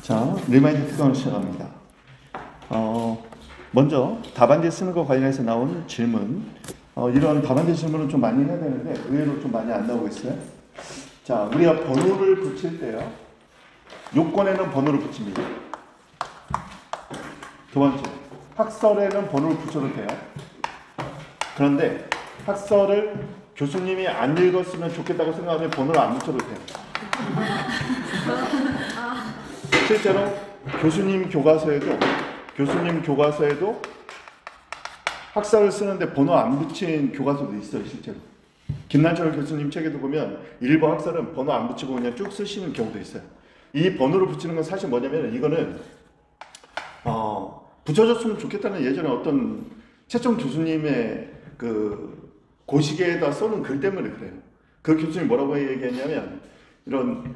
자, 리마인드 특강을 시작합니다. 먼저 답안지 쓰는 것 관련해서 나온 질문. 이런 답안지 질문은 좀 많이 해야 되는데 의외로 좀 많이 안 나오고 있어요. 자, 우리가 번호를 붙일 때요. 요건에는 번호를 붙입니다. 두 번째, 학설에는 번호를 붙여도 돼요. 그런데 학설을 교수님이 안 읽었으면 좋겠다고 생각하면 번호를 안 붙여도 돼요. 실제로 교수님 교과서에도 학설을 쓰는데 번호 안 붙인 교과서도 있어요. 실제로 김난철 교수님 책에도 보면 일부 학설은 번호 안 붙이고 그냥 쭉 쓰시는 경우도 있어요. 이 번호를 붙이는 건 사실 뭐냐면 이거는 붙여줬으면 좋겠다는 예전에 어떤 최종 교수님의 그 고시계에다 써놓은 글 때문에 그래요. 그 교수님이 뭐라고 얘기했냐면 이런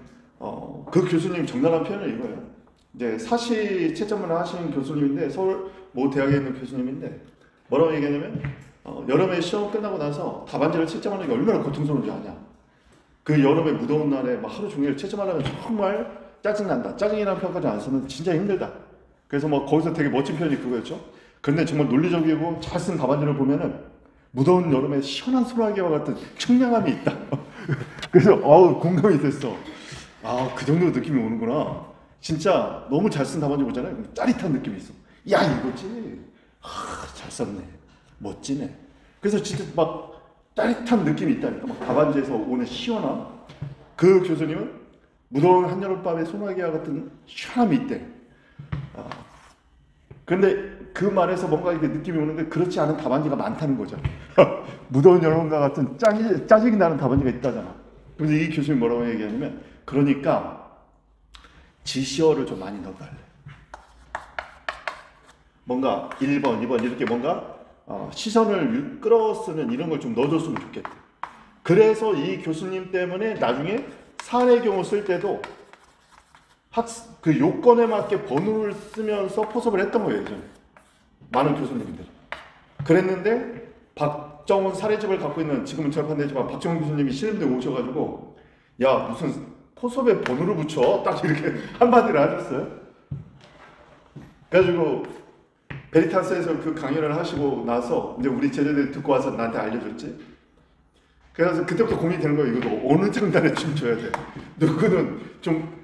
그 교수님 적나라한 표현을 이거예요. 이제 사시 채점을 하신 교수님인데 서울 모 대학에 있는 교수님인데 뭐라고 얘기하냐면 여름에 시험 끝나고 나서 답안지를 채점하는 게 얼마나 고통스러운지 아냐. 그 여름에 무더운 날에 막 하루 종일 채점하려면 정말 짜증난다. 짜증이라는 표현까지 안 쓰면 진짜 힘들다. 그래서 뭐 거기서 되게 멋진 표현이 그거였죠. 근데 정말 논리적이고 잘 쓴 답안지를 보면은 무더운 여름에 시원한 소나기와 같은 청량함이 있다. 그래서 공감이 됐어. 그 정도 느낌이 오는구나. 진짜 너무 잘 쓴 답안지 보잖아요. 짜릿한 느낌이 있어. 야, 이거지. 잘 썼네. 멋지네. 그래서 진짜 막 짜릿한 느낌이 있다니까. 막 답안지에서 오는 시원함. 그 교수님은 무더운 한여름밤의 소나기와 같은 시원함이 있대. 근데 그 말에서 뭔가 이렇게 느낌이 오는데 그렇지 않은 답안지가 많다는 거죠. 무더운 여름과 같은 짜증이 나는 답안지가 있다잖아. 그래서 이 교수님이 뭐라고 얘기하냐면 그러니까 지시어를 좀 많이 넣어달래. 뭔가 1번, 2번 이렇게 뭔가 시선을 끌어 쓰는 이런 걸 좀 넣어줬으면 좋겠다. 그래서 이 교수님 때문에 나중에 사례 경우 쓸 때도 그 요건에 맞게 번호를 쓰면서 포섭을 했던 거예요. 예전에. 많은 교수님들이. 그랬는데 박정훈 사례집을 갖고 있는 지금은 절판되지만 박정훈 교수님이 신임대 오셔가지고 야 무슨 포섭에 번호를 붙여? 딱 이렇게 한마디를 하셨어요. 그래가지고 베리타스에서 그 강연을 하시고 나서 이제 우리 제자들이 듣고 와서 나한테 알려줬지. 그래서 그때부터 고민이 되는 거예요. 이거 어느 장단에 춤춰야 돼. 누구는 좀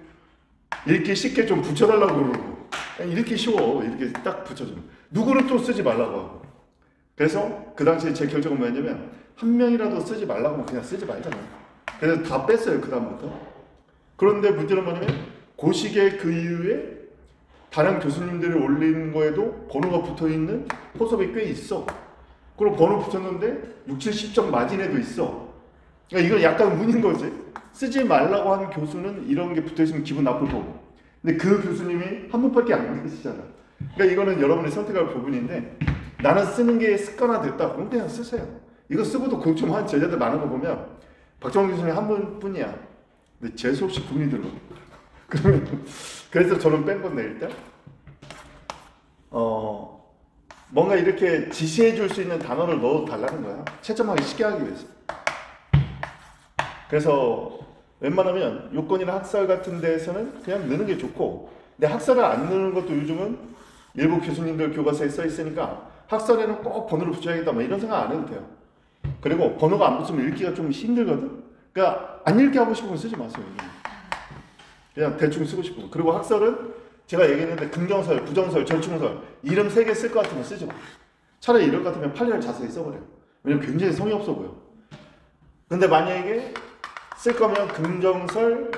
읽기 쉽게 좀 붙여달라고 그러고 읽기 쉬워. 이렇게 딱 붙여주는. 누구는 또 쓰지 말라고 하고. 그래서 그 당시에 제 결정은 뭐였냐면 한 명이라도 쓰지 말라고 하면 그냥 쓰지 말잖아요. 그래서 다 뺐어요. 그 다음부터. 그런데 문제는 뭐냐면 고시계 그 이후에 다른 교수님들이 올린 거에도 번호가 붙어있는 포섭이 꽤 있어. 그리고 번호 붙였는데 60, 70점 마진에도 있어. 그러니까 이건 약간 운인 거지. 쓰지 말라고 한 교수는 이런 게 붙어있으면 기분 나쁠 거고. 근데 그 교수님이 한 번밖에 안 계시잖아. 그러니까 이거는 여러분이 선택할 부분인데 나는 쓰는 게 습관화됐다. 그럼 그냥 쓰세요. 이거 쓰고도 걱정한 제자들 많은 거 보면 박정훈 교수님 한 분뿐이야. 근데 재수없이 군이 들어. 그래서 저는 뺀 건데 일단 뭔가 이렇게 지시해 줄 수 있는 단어를 넣어 달라는 거야. 채점하기 쉽게 하기 위해서. 그래서 웬만하면 요건이나 학설 같은 데에서는 그냥 넣는 게 좋고, 근데 학설을 안 넣는 것도 요즘은 일부 교수님들 교과서에 써 있으니까 학설에는 꼭 번호를 붙여야겠다 뭐 이런 생각 안 해도 돼요. 그리고 번호가 안 붙으면 읽기가 좀 힘들거든. 그러니까 안 읽게 하고 싶으면 쓰지 마세요. 그냥 대충 쓰고 싶으면. 그리고 학설은 제가 얘기했는데 긍정설, 부정설, 절충설 이름 3개 쓸 것 같으면 쓰지 마. 차라리 이럴 것 같으면 판례를 자세히 써버려요. 왜냐면 굉장히 성의 없어 보여. 근데 만약에 쓸 거면 긍정설,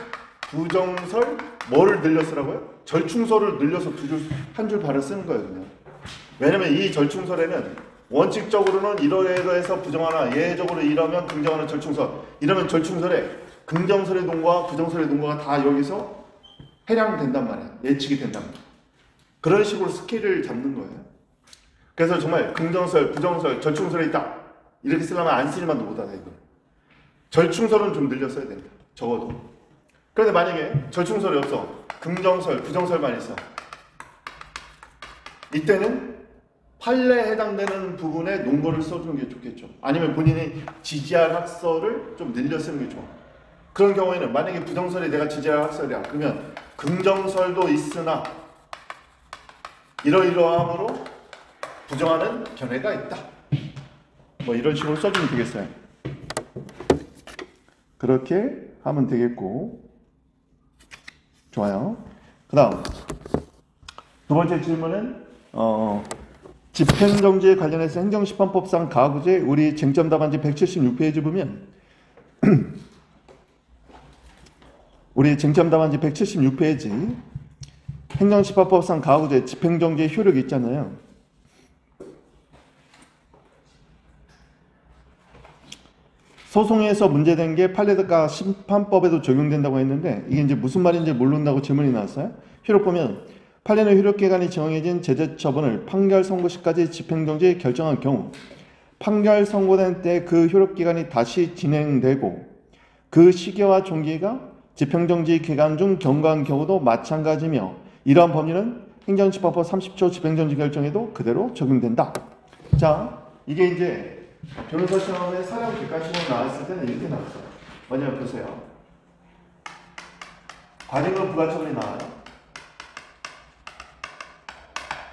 부정설, 뭐를 늘려 쓰라고요? 절충설을 늘려서 한 줄 발을 쓰는 거예요. 그냥. 왜냐면 이 절충설에는 원칙적으로는 이러해서 부정하나 예외적으로 이러면 긍정하는 절충설, 이러면 절충설에 긍정설의 동거와 부정설의 동거가 다 여기서 해량된단 말이야. 예측이 된단 말이야. 그런 식으로 스케일을 잡는 거예요. 그래서 정말 긍정설, 부정설, 절충설이 있다. 이렇게 쓰려면 안 쓰지만도 못하다 이거. 절충설은 좀 늘려 써야 된다. 적어도. 그런데 만약에 절충설이 없어. 긍정설, 부정설만 있어. 이때는 판례에 해당되는 부분에 논거를 써주는 게 좋겠죠. 아니면 본인이 지지할 학설을 좀 늘려 쓰는 게 좋아. 그런 경우에는 만약에 부정설이 내가 지지할 학설이야. 그러면 긍정설도 있으나 이러이러함으로 부정하는 견해가 있다. 뭐 이런 식으로 써주면 되겠어요. 그렇게 하면 되겠고. 좋아요. 그 다음 두 번째 질문은 집행정지에 관련해서 행정심판법상 가구제 우리 쟁점 답안지 176페이지 보면 우리 쟁점 답안지 176페이지 행정심판법상 가구제 집행정지의 효력이 있잖아요. 소송에서 문제된 게 판례가 심판법에도 적용된다고 했는데 이게 이제 무슨 말인지 모른다고 질문이 나왔어요. 효력 보면 판례는 효력기간이 정해진 제재처분을 판결 선고시까지 집행정지 결정한 경우 판결 선고된 때 그 효력기간이 다시 진행되고 그 시기와 종기가 집행정지 기간 중 경과한 경우도 마찬가지며 이러한 법률은 행정심판법 30조 집행정지 결정에도 그대로 적용된다. 자, 이게 이제 변호사 시험에 사량 객관식으로 나왔을 때는 이렇게 나왔어요. 뭐냐면 보세요. 과징금 부과처분이 나와요.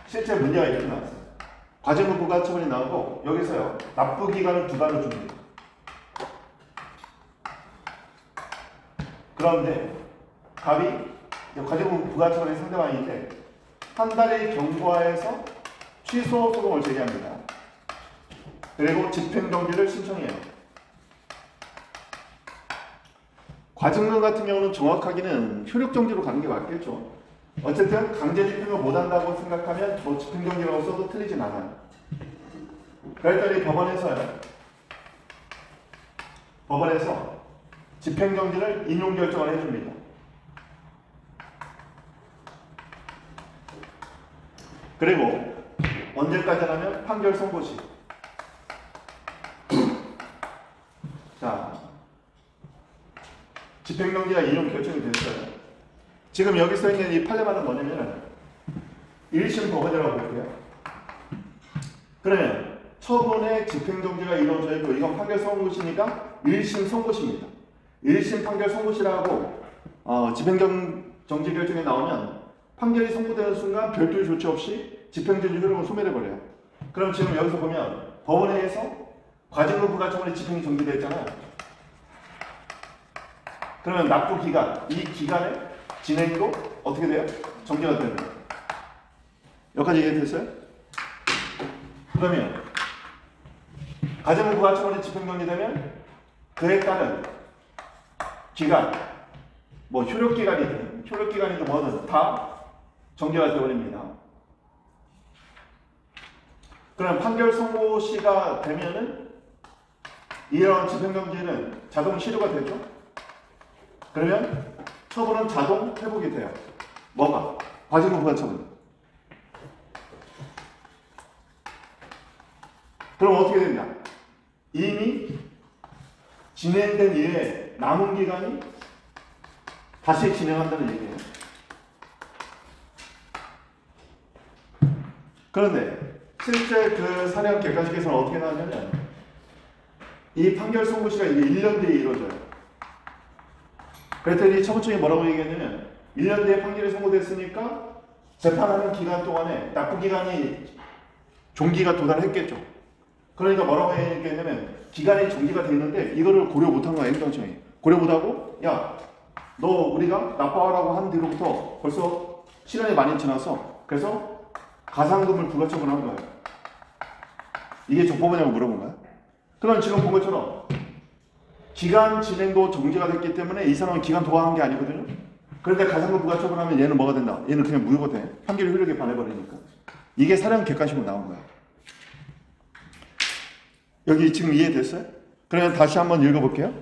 실제 문제가 이렇게 나왔어요. 과징금 부과처분이 나오고 여기서요. 납부기간을 2달로 줍니다. 그런데 갑이 과징금 부과처분의 상대방인데 한 달의 경과에서 취소 소송을 제기합니다. 그리고 집행정지를 신청해요. 과징금 같은 경우는 정확하게는 효력정지로 가는 게 맞겠죠. 어쨌든 강제 집행을 못한다고 생각하면 뭐 집행정지라고 써도 틀리진 않아요. 그랬더니 법원에서 집행정지를 인용 결정을 해줍니다. 그리고 언제까지라면 판결 선고시. 자, 집행정지가 인용 결정이 됐어요. 지금 여기 써있는 이 판례만은 뭐냐면 1심 법원이라고 볼게요. 그러면 처분의 집행정지가 이루어져 있고 이건 판결 선고시니까 1심 선고시입니다. 1심 판결 선고시라고 집행정지 결정이 나오면 판결이 선고되는 순간 별도의 조치 없이 집행정지 효력을 소멸해버려요. 그럼 지금 여기서 보면 법원에서 과징금 부과처분이 집행이 정지됐잖아요. 그러면 납부 기간, 이 기간의 진행도 어떻게 돼요? 정지가 되는 거예요. 여기까지 이해됐어요? 그러면 과징금 부과처분이 집행정지되면 그에 따른 기간, 뭐 효력기간이든 효력기간이든 뭐든 다 정지가 되어버립니다. 그럼 판결 선고시가 되면은 이런 집행정지는 자동 실효가 되죠? 그러면 처분은 자동 회복이 돼요. 뭐가? 과징금 부과처분. 그럼 어떻게 되냐? 이미 진행된 이후에 남은 기간이 다시 진행한다는 얘기예요. 그런데 실제 그 사량 객관식에서는 어떻게 나왔냐면 이 판결 선고시가 이게 1년 뒤에 이루어져요. 그랬더니 처분청이 뭐라고 얘기했냐면 1년 뒤에 판결이 선고됐으니까 재판하는 기간 동안에 납부기간이 종기가 도달했겠죠. 그러니까 뭐라고 얘기했냐면 기간이 종기가 돼 있는데 이거를 고려 못한 거야. 행정청이. 고려 못하고 야, 너 우리가 납부하라고 한 뒤로부터 벌써 시간이 많이 지나서 그래서 가상금을 부과처분한 거예요. 이게 적법하냐고 물어본 거야. 그럼 지금 본 것처럼 기간 진행도 정지가 됐기 때문에 이 사람은 기간 도과한 게 아니거든요. 그런데 가상금 부과처분하면 얘는 뭐가 된다? 얘는 그냥 무효가 돼. 판결 효력에 반해버리니까. 이게 사량 객관식으로 나온 거야. 여기 지금 이해됐어요? 그러면 다시 한번 읽어볼게요.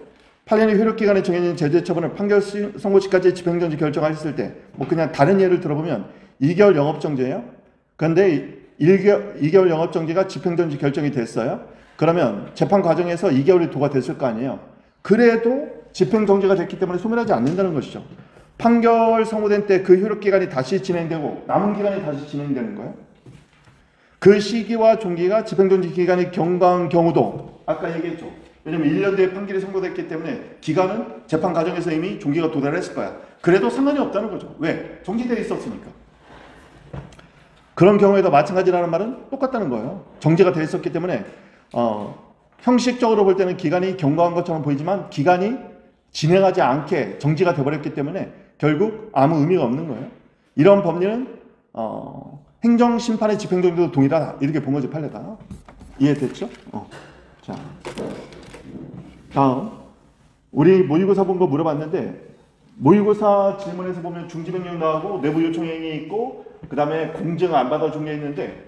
판례는 효력기간에 정해진 제재처분을 판결 선고시까지 집행정지 결정하셨을 때 뭐 그냥 다른 예를 들어보면 2개월 영업정지예요. 그런데 2개월 영업정지가 집행정지 결정이 됐어요. 그러면 재판 과정에서 2개월이 도과됐을 거 아니에요. 그래도 집행정지가 됐기 때문에 소멸하지 않는다는 것이죠. 판결 선고된 때 그 효력기간이 다시 진행되고 남은 기간이 다시 진행되는 거예요. 그 시기와 종기가 집행정지 기간이 경과한 경우도 아까 얘기했죠. 왜냐면 1년 뒤에 판결이 선고됐기 때문에 기간은 재판 과정에서 이미 종기가 도달했을 거야. 그래도 상관이 없다는 거죠. 왜? 정지되어 있었으니까. 그런 경우에도 마찬가지라는 말은 똑같다는 거예요. 정지가 되어 있었기 때문에 형식적으로 볼 때는 기간이 경과한 것처럼 보이지만 기간이 진행하지 않게 정지가 되어버렸기 때문에 결국 아무 의미가 없는 거예요. 이런 법리는 행정심판의 집행정지도 동일하다. 이렇게 본 거지, 판례가. 이해됐죠? 자, 다음 우리 모의고사 본 거 물어봤는데 모의고사 질문에서 보면 중지명령 나오고 내부 요청행위 있고 그 다음에 공증 안 받아준 게 있는데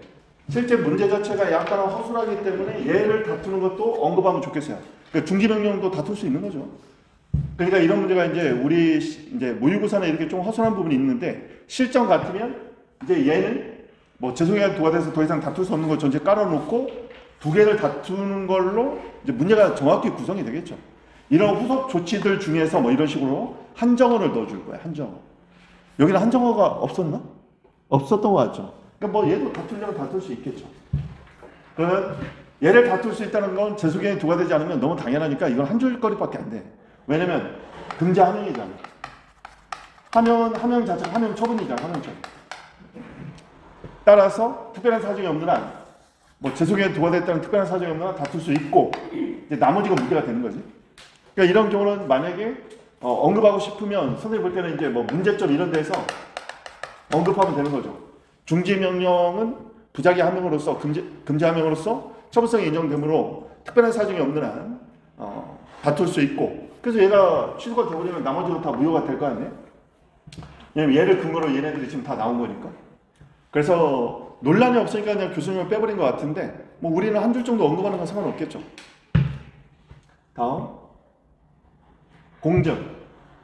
실제 문제 자체가 약간 허술하기 때문에 얘를 다투는 것도 언급하면 좋겠어요. 그러니까 중지명령도 다툴 수 있는 거죠. 그러니까 이런 문제가 이제 우리 이제 모의고사는 이렇게 좀 허술한 부분이 있는데 실전 같으면 이제 얘는 뭐 재소기간 도과돼서 더 이상 다툴 수 없는 거 전체 깔아놓고 두 개를 다투는 걸로 이제 문제가 정확히 구성이 되겠죠. 이런 후속 조치들 중에서 뭐 이런 식으로 한정어를 넣어줄 거야. 한정어. 여기는 한정어가 없었나? 없었던 것 같죠. 그러니까 뭐 얘도 다투려면 다툴 수 있겠죠. 그러면 얘를 다툴 수 있다는 건 재소기간이 도과되지 않으면 너무 당연하니까 이건 한 줄거리밖에 안 돼. 왜냐면 금지 함명이잖아. 함명 자체가 함명 처분이잖아. 함명 처분. 따라서 특별한 사정이 없는 한, 뭐 재소기간이 도과됐다는 특별한 사정이 없는 한 다툴 수 있고 이제 나머지가 문제가 되는 거지. 그러니까 이런 경우는 만약에 언급하고 싶으면 선생님 볼 때는 이제 뭐 문제점 이런 데서 언급하면 되는 거죠. 중지명령은 부작위 함명으로서 금지 함명으로서 처분성이 인정되므로 특별한 사정이 없는 한 다툴 수 있고 그래서 얘가 취소가 되버리면 나머지도 다 무효가 될 거 아니에요? 왜냐면 얘를 근거로 얘네들이 지금 다 나온 거니까. 그래서 논란이 없으니까 그냥 교수님을 빼버린 것 같은데 뭐 우리는 한 줄 정도 언급하는 건 상관없겠죠. 다음 공증.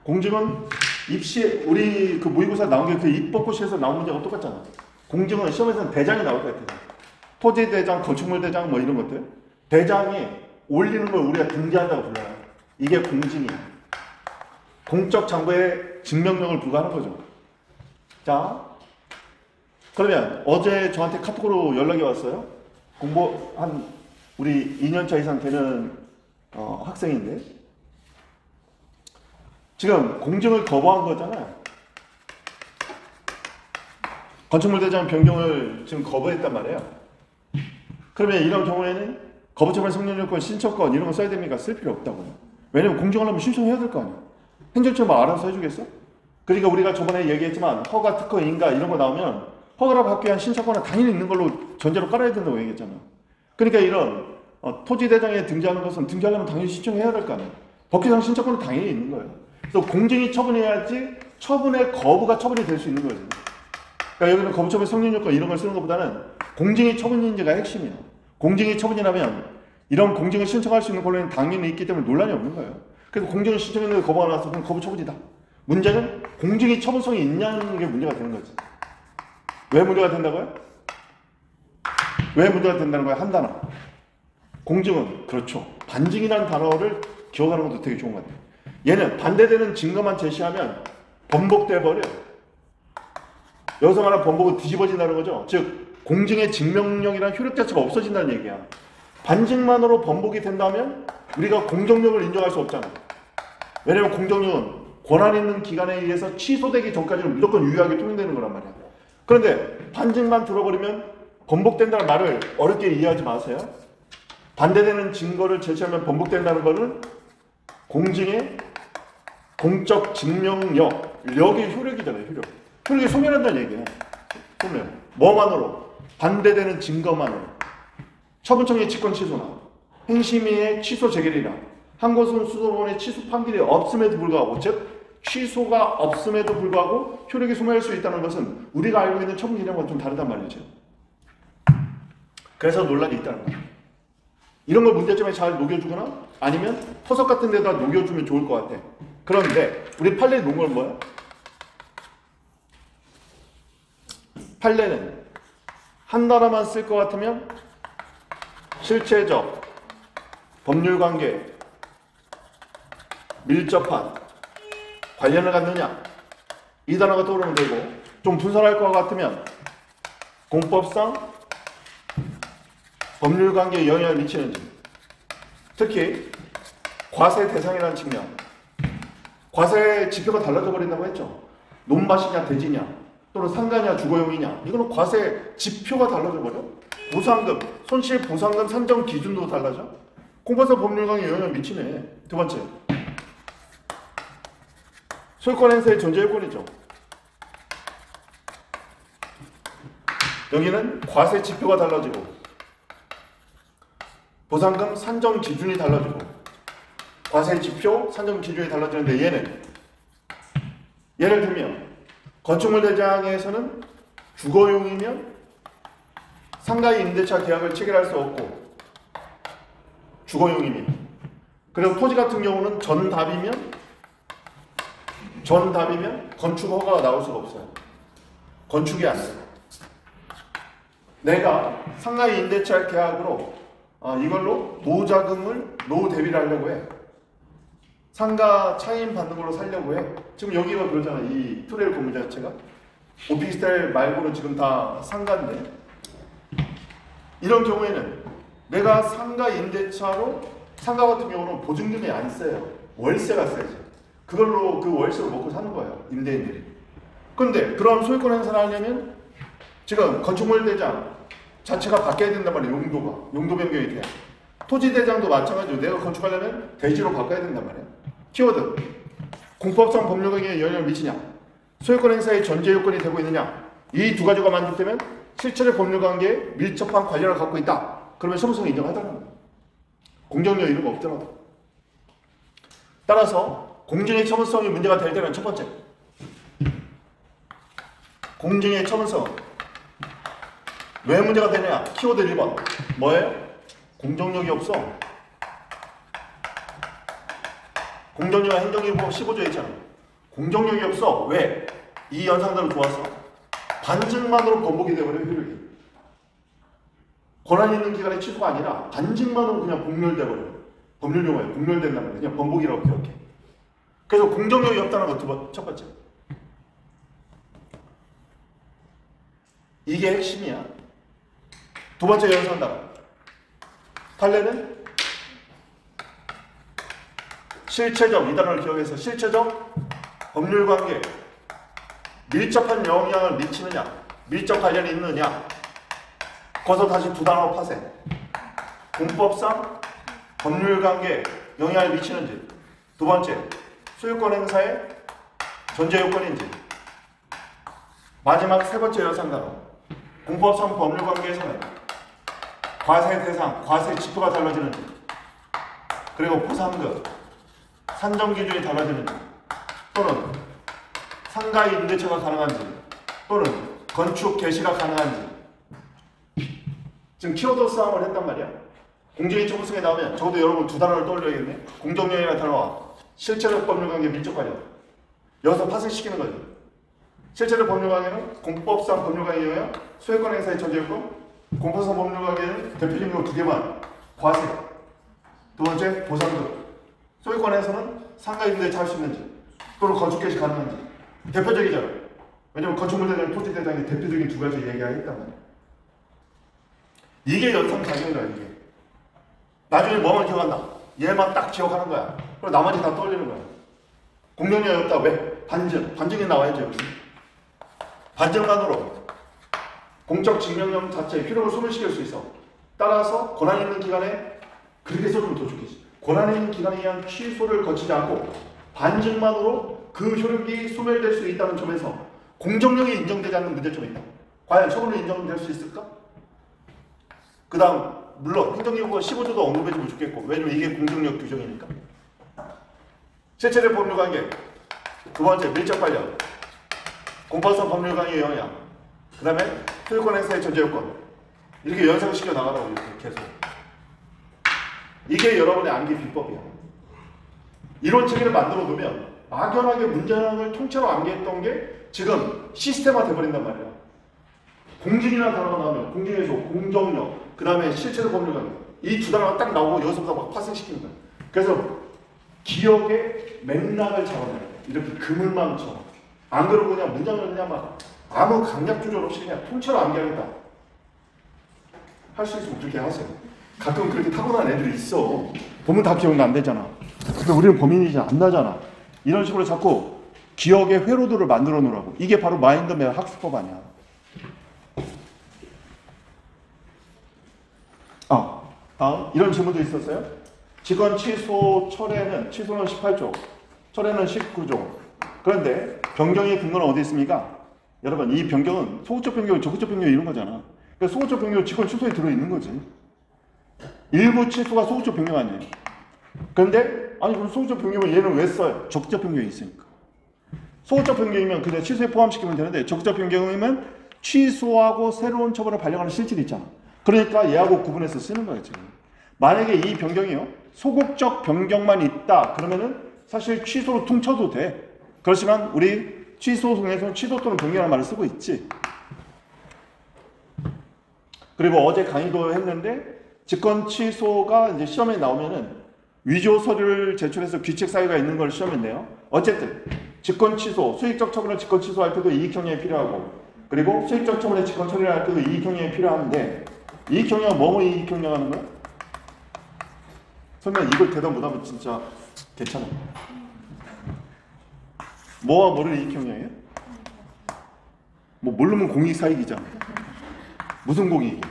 공증은 입시 우리 그 모의고사 나온 게 그 입법고시에서 나온 문제가 똑같잖아. 공증은 시험에서는 대장이 나올 거야. 대장. 토지대장, 건축물대장 뭐 이런 것들. 대장에 올리는 걸 우리가 등재한다고 불러요. 이게 공증이야. 공적 장부에 증명령을 부과하는 거죠. 자, 그러면 어제 저한테 카톡으로 연락이 왔어요. 공부한 우리 2년차 이상 되는 학생인데 지금 공증을 거부한 거잖아요. 건축물대장 변경을 지금 거부했단 말이에요. 그러면 이런 경우에는 거부처분 성립요건, 신청권 이런 거 써야 됩니까? 쓸 필요 없다고요. 왜냐면 공증하려면 신청해야 될 거 아니에요. 행정처가 알아서 해주겠어? 그러니까 우리가 저번에 얘기했지만 허가, 특허, 인가 이런 거 나오면 허가를 받기 위한 신청권은 당연히 있는 걸로 전제로 깔아야 된다고 얘기했잖아요. 그러니까 이런 토지대장에 등재하는 것은 등재하려면 당연히 신청해야 될 거 아니에요. 법규상 신청권은 당연히 있는 거예요. 그래서 공증이 처분해야지 처분의 거부가 처분이 될 수 있는 거예요. 그러니까 여기는 거부처분 성립요건 이런 걸 쓰는 것보다는 공증이 처분인지가 핵심이에요. 공증이 처분이라면 이런 공증을 신청할 수 있는 권리는 당연히 있기 때문에 논란이 없는 거예요. 그래서 공증을 신청했는데 거부가 나와서 그럼 거부 처분이다. 문제는 공증이 처분성이 있냐는 게 문제가 되는 거지. 왜 문제가 된다고요? 왜 문제가 된다는 거야? 한 단어. 공증은 그렇죠. 반증이라는 단어를 기억하는 것도 되게 좋은 것 같아요. 얘는 반대되는 증거만 제시하면 번복돼 버려. 여기서 말하는 번복은 뒤집어진다는 거죠. 즉 공증의 증명력이란 효력 자체가 없어진다는 얘기야. 반증만으로 번복이 된다면 우리가 공정력을 인정할 수 없잖아. 왜냐면 공정력은 권한 있는 기관에 의해서 취소되기 전까지는 무조건 유효하게 통용되는 거란 말이야. 그런데 반증만 들어버리면 번복된다는 말을 어렵게 이해하지 마세요. 반대되는 증거를 제시하면 번복된다는 거는 공증의 공적 증명력의 효력이잖아요. 효력이 소멸한다는 얘기예요. 소멸. 뭐만으로? 반대되는 증거만으로. 처분청의 직권 취소나 행심위의 취소 재결이나 한 곳은 수소원의 취소 판결이 없음에도 불구하고 즉 취소가 없음에도 불구하고 효력이 소멸할 수 있다는 것은 우리가 알고 있는 처분 개념과 좀 다르단 말이죠. 그래서 논란이 있다는 거예요. 이런 걸 문제점에 잘 녹여주거나 아니면 토석 같은 데다 녹여주면 좋을 것 같아. 그런데 우리 판례에 놓은 건 뭐야? 판례는 한 단어만 쓸 것 같으면 실체적, 법률관계, 밀접한, 관련을 갖느냐 이 단어가 떠오르면 되고 좀 분설할 것 같으면 공법상 법률관계에 영향을 미치는지 특히 과세 대상이라는 측면. 과세 지표가 달라져 버린다고 했죠. 논밭이냐 대지냐 또는 상가냐 주거용이냐 이거는 과세 지표가 달라져 버려. 보상금, 손실 보상금 산정 기준도 달라져. 공과사 법률 강에 영향을 미치네. 두 번째, 소유권 행사의 존재 요건이죠. 여기는 과세 지표가 달라지고 보상금 산정 기준이 달라지고 과세 지표 산정 기준이 달라지는데 얘는 예를 들면 건축물 대장에서는 주거용이면 상가의 임대차 계약을 체결할 수 없고 주거용이면, 그리고 토지 같은 경우는 전답이면 건축 허가가 나올 수가 없어요. 건축이 안 돼요. 내가 상가의 임대차 계약으로 이걸로 노후 대비를 하려고 해. 상가 차임 받는 걸로 살려고 해. 지금 여기가 그러잖아. 이 트레일 건물 자체가 오피스텔 말고는 지금 다 상가인데, 이런 경우에는 내가 상가 임대차로, 상가 같은 경우는 보증금이 안 써요. 월세가 써야지. 그걸로 그 월세로 먹고 사는 거예요, 임대인들이. 그런데 그런 소유권 행사를 하려면 지금 건축물 대장 자체가 바뀌어야 된단 말이에요. 용도 변경이 돼요. 토지 대장도 마찬가지로 내가 건축하려면 대지로 바꿔야 된단 말이에요. 키워드, 공법상 법률 강의에 영향을 미치냐, 소유권 행사의 전제 요건이 되고 있느냐, 이 두 가지가 만족되면 실체적 법률 관계에 밀접한 관련을 갖고 있다. 그러면 소부성을 인정하다는 거예요. 공정력 이런 거 없더라도. 따라서 공정의 처분성이 문제가 될 때는 첫 번째, 공정의 처분성 왜 문제가 되냐? 키워드 1번 뭐예요? 공정력이 없어. 공정력은 행정기법 15조에 있잖아. 공정력이 없어. 왜? 이 연상대로 좋았어. 반증만으로 번복이 되어버려, 효력이. 권한 있는 기간의 취소가 아니라 반증만으로 그냥 공멸돼버려. 법률 용어예요. 공멸된다는 거예요. 그냥 번복이라고 기억해. 그래서 공정력이 없다는 거 첫 번째. 이게 핵심이야. 두 번째 연상단. 판례는 실체적, 이 단어를 기억해서 실체적 법률관계, 밀접한 영향을 미치느냐, 밀접 관련이 있느냐. 거기서 다시 두 단어 파세. 공법상 법률관계 영향을 미치는지, 두 번째 소유권 행사의 전제 요건인지, 마지막 세 번째 연상단어. 공법상 법률관계에서는 과세 대상, 과세 지표가 달라지는지, 그리고 보상금, 산정 기준이 달라지는지, 또는 상가의 임대차가 가능한지, 또는 건축 개시가 가능한지. 지금 키워드 싸움을 했단 말이야. 공정의 처분성에 나오면 적어도 여러분 두 단어를 떠올려야겠네. 공정력이라는 단어와 실체적 법률관계 밀접 관련. 여기서 파생시키는 거죠. 실체적 법률관계는 공법상 법률관계 영향, 소유권 행사의 전제 요건. 공법상 법률관계는 대표적으로 두 개만. 과세, 두 번째 보상금. 소유권에서는 상가 임대차 할 수 있는지, 또는 건축 개시 가능한지. 대표적이잖아. 왜냐면 건축물 대장, 토지 대장이 대표적인 두 가지 얘기하겠단 말이야. 이게 연상작용이라. 이게 나중에 뭐만 기억한다, 얘만 딱 기억하는 거야. 그리고 나머지 다 떠올리는 거야. 공정력이 없다. 왜? 반증이 나와야죠. 여기. 반증만으로 공적 증명령 자체의 효력을 소멸시킬 수 있어. 따라서 권한 있는 기간에 그렇게 써주면 더 좋겠지. 권한 있는 기간에 의한 취소를 거치지 않고 반증만으로 그 효력이 소멸될 수 있다는 점에서 공정력이 인정되지 않는 문제점이 있다. 과연 처분으로 인정될 수 있을까? 그 다음 물론 행정기구가 15조도 언급해주면 좋겠고, 왜냐면 이게 공정력 규정이니까. 실체적 법률관계, 두 번째 밀접 관련, 공법상 법률관계의 영향, 그 다음에 소유권 행사의 전제 요건. 이렇게 연상시켜 나가라고. 이렇게 계속. 이게 여러분의 암기 비법이야. 이론 체계를 만들어 두면 막연하게 문장을 통째로 암기했던 게 지금 시스템화 돼버린단 말이야. 공증이라는 단어가 나오면 공증에서 공정력, 그 다음에 실체적 법률관계, 이 두 단어가 딱 나오고 여기서부터 막 파생시키는 거야. 그래서 기억의 맥락을 잡아내야 돼. 이렇게 그물망처럼. 안 그러고 그냥 문장을 그냥 막 아무 강약 조절 없이 그냥 통째로 암기하겠다. 할 수 있으면 그렇게 하세요. 가끔 그렇게 타고난 애들이 있어. 보면 다 기억이 안 되잖아. 근데 우리는 범인이 안 나잖아. 이런 식으로 자꾸 기억의 회로도를 만들어 놓으라고. 이게 바로 마인드맵 학습법 아니야. 다음 이런 질문도 있었어요. 직원 취소 철회는 취소는 18조, 철회는 19조. 그런데 변경의 근거는 어디 있습니까? 여러분 이 변경은 소극적 변경, 적극적 변경 이런 거잖아. 그러니까 소극적 변경은 직원 취소에 들어있는 거지. 일부 취소가 소극적 변경 아니에요. 그런데 아니 그럼 소극적 변경은 얘는 왜 써요? 적극적 변경이 있으니까. 소극적 변경이면 그냥 취소에 포함시키면 되는데 적극적 변경이면 취소하고 새로운 처벌을 발령하는 실질이 있잖아. 그러니까 얘하고 구분해서 쓰는 거예요 지금. 만약에 이 변경이요 소극적 변경만 있다 그러면은 사실 취소로 퉁쳐도 돼. 그렇지만 우리 취소송에서는 취소 또는 변경이라는 말을 쓰고 있지. 그리고 어제 강의도 했는데 직권 취소가 이제 시험에 나오면은 위조 서류를 제출해서 귀책 사유가 있는 걸 시험에 내요. 어쨌든 직권 취소, 수익적 처분을 직권 취소할 때도 이익형량이 필요하고, 그리고 수익적 처분의 직권 처리를 할 때도 이익형량이 필요한데, 이익형량은 뭐뭐 이익형량 하는 거야? 설마 이걸 대답 못하면 진짜 괜찮아. 뭐와 뭐를 이익형량이에요? 뭐 모르면 공익사익이잖아. 무슨 공익이?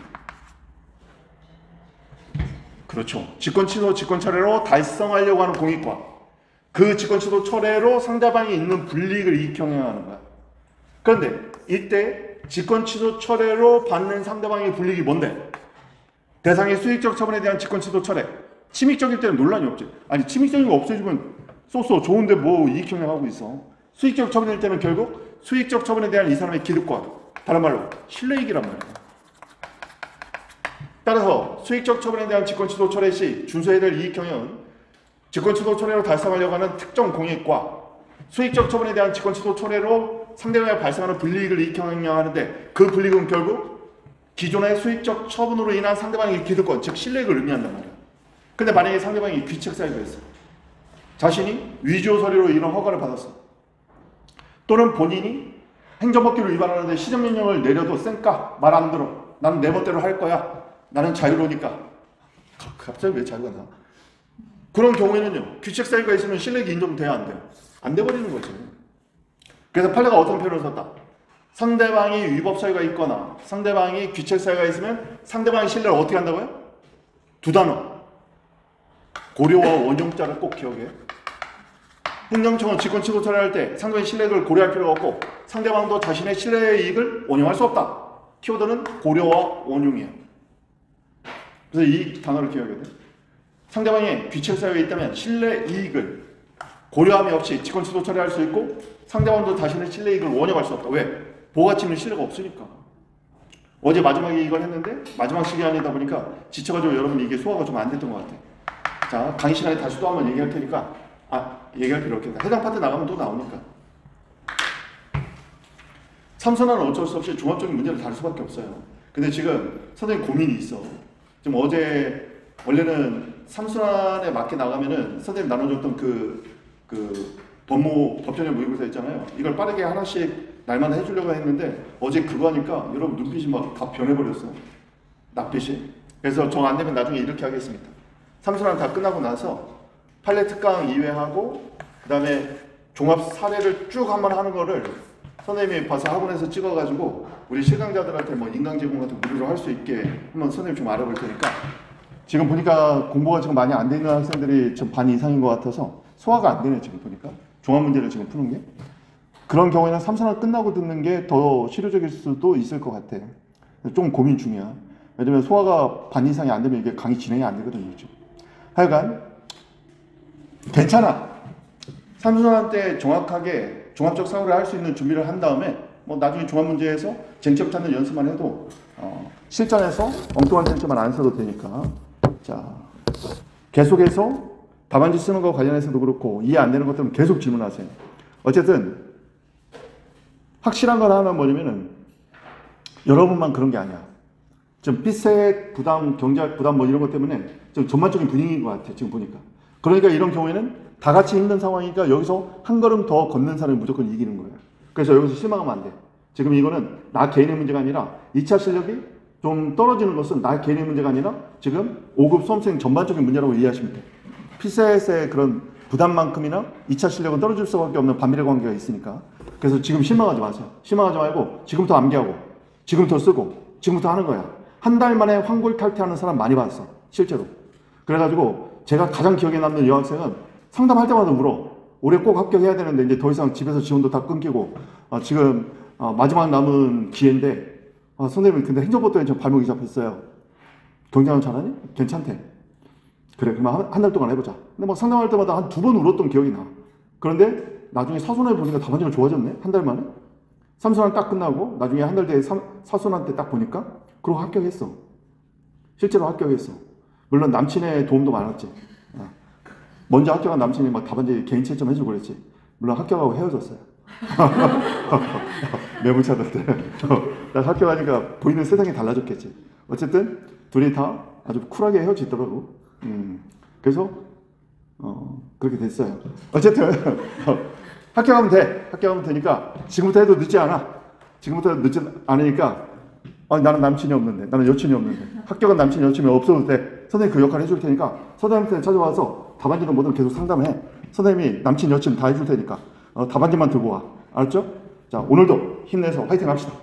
그렇죠. 직권 취소, 직권 철회로 달성하려고 하는 공익과 그 직권 취소 철회로 상대방이 있는 불이익을 이익형량하는 거야. 그런데 이때 직권 취소 철회로 받는 상대방의 불이익이 뭔데? 대상의 수익적 처분에 대한 직권 취소 철회. 침익적일 때는 논란이 없지. 아니 침익적인 거 없어지면 쏘쏘 좋은데 뭐 이익형량 하고 있어. 수익적 처분일 때는 결국 수익적 처분에 대한 이 사람의 기득권, 다른 말로 신뢰이익이란 말이야. 따라서 수익적 처분에 대한 직권 취소 철회 시 준수해야 될 이익형량은 직권 취소 철회로 달성하려고 하는 특정 공익과 수익적 처분에 대한 직권 취소 철회로 상대방에 발생하는 불이익을 이익형량하는데 그 불이익은 결국 기존의 수익적 처분으로 인한 상대방의 기득권, 즉 신뢰익을 의미한단 말이야. 근데 만약에 상대방이 귀책 사유가 있어. 자신이 위조 서류로 이런 허가를 받았어. 또는 본인이 행정법규를 위반하는데 시정명령을 내려도 쌩까 말 안 들어. 나는 내 멋대로 할 거야. 나는 자유로우니까. 갑자기 왜 자유가 나? 그런 경우에는요. 귀책 사유가 있으면 신뢰익이 인정돼야 안 돼요. 안 돼버리는 거죠. 그래서 판례가 어떤 표현을 썼다. 상대방이 위법 사유가 있거나 상대방이 귀책 사유가 있으면 상대방의 신뢰를 어떻게 한다고요? 두 단어. 고려와 원용자를 꼭 기억해. 행정청은 직권 취소 처리할 때 상대방의 신뢰를 고려할 필요가 없고 상대방도 자신의 신뢰의 이익을 원용할 수 없다. 키워드는 고려와 원용이야. 그래서 이 단어를 기억해야 돼. 상대방의 귀책 사유가 있다면 신뢰 이익을 고려함이 없이 직권 취소 처리할 수 있고 상대방도 자신의 신뢰 이익을 원용할 수 없다. 왜? 보가치는 신뢰가 없으니까. 어제 마지막에 이걸 했는데 마지막 시간이다 보니까 지쳐가지고 여러분 이게 소화가 좀 안 됐던 것 같아. 자, 강의 시간에 다시 또 한번 얘기할 테니까 얘기할 필요 없겠다. 해당 파트 나가면 또 나오니까. 삼선화는 어쩔 수 없이 종합적인 문제를 다룰 수밖에 없어요. 근데 지금 선생님 고민이 있어. 지금 어제 원래는 삼선화에 맞게 나가면은 선생님 나눠줬던 그 법전의 모의고사 있잖아요. 이걸 빠르게 하나씩 날마다 해주려고 했는데 어제 그거 하니까 여러분 눈빛이 막 다 변해버렸어. 낯빛이. 그래서 정 안 되면 나중에 이렇게 하겠습니다. 삼선화 다 끝나고 나서 판례 특강 2회하고 그 다음에 종합 사례를 쭉 한번 하는 거를 선생님이 봐서 학원에서 찍어가지고 우리 실강자들한테 뭐 인강 제공 같은 무료로 할 수 있게 한번 선생님 좀 알아볼 테니까. 지금 보니까 공부가 지금 많이 안 되는 학생들이 좀 반 이상인 것 같아서 소화가 안 되네. 지금 보니까 종합 문제를 지금 푸는 게. 그런 경우에는 삼선화 끝나고 듣는 게 더 실효적일 수도 있을 것 같아. 좀 고민 중이야. 왜냐면 소화가 반 이상이 안 되면 이게 강의 진행이 안 되거든요. 요즘. 하여간 괜찮아. 삼선화 때 정확하게 종합적 사고를 할 수 있는 준비를 한 다음에 뭐 나중에 종합 문제에서 쟁점 찾는 연습만 해도 실전에서 엉뚱한 쟁점만 안 써도 되니까. 자, 계속해서 답안지 쓰는 거 관련해서도 그렇고 이해 안 되는 것들은 계속 질문하세요. 어쨌든 확실한 건 하나 뭐냐면은 여러분만 그런 게 아니야. 좀 피색 부담, 경제학 부담 뭐 이런 것 때문에 좀 전반적인 분위기인 것 같아. 지금 보니까. 그러니까 이런 경우에는 다 같이 힘든 상황이니까 여기서 한 걸음 더 걷는 사람이 무조건 이기는 거예요. 그래서 여기서 실망하면 안 돼. 지금 이거는 나 개인의 문제가 아니라 2차 실력이 좀 떨어지는 것은 나 개인의 문제가 아니라 지금 5급 수험생 전반적인 문제라고 이해하시면 돼. 피셋의 그런 부담만큼이나 2차 실력은 떨어질 수밖에 없는 반비례 관계가 있으니까. 그래서 지금 실망하지 마세요. 실망하지 말고 지금부터 암기하고 지금부터 쓰고 지금부터 하는 거야. 한 달 만에 환골 탈퇴하는 사람 많이 봤어. 실제로. 그래가지고 제가 가장 기억에 남는 여학생은 상담할 때마다 울어. 올해 꼭 합격해야 되는데 이제 더 이상 집에서 지원도 다 끊기고 지금 마지막 남은 기회인데 선생님 근데 행정법 때문에 저 발목이 잡혔어요. 경장은 잘하니? 괜찮대. 그래 그러면 한 달 동안 해보자. 근데 막 상담할 때마다 한 2번 울었던 기억이 나. 그런데 나중에 사순환 보니까 답안지가 좋아졌네. 한 달 만에. 삼순환 딱 끝나고 나중에 한 달 뒤에 사순환 때 딱 보니까 그러고 합격했어. 실제로 합격했어. 물론 남친의 도움도 많았지. 먼저 합격한 남친이 막 답안지 개인 채점 해주고 그랬지. 물론 합격하고 헤어졌어요. 매물차들 때. 나 합격하니까 보이는 세상이 달라졌겠지. 어쨌든 둘이 다 아주 쿨하게 헤어지더라고. 그래서 그렇게 됐어요. 어쨌든 합격하면 돼. 합격하면 되니까 지금부터 해도 늦지 않아. 지금부터 늦지 않으니까 나는 남친이 없는데, 나는 여친이 없는데, 합격한 남친 여친이 없어도 돼. 선생님 그 역할 해줄 테니까 선생님한테 찾아와서 답안지는 뭐든 계속 상담해. 선생님이 남친 여친 다 해줄 테니까 답안지만 들고 와. 알았죠? 자, 오늘도 힘내서 화이팅 합시다.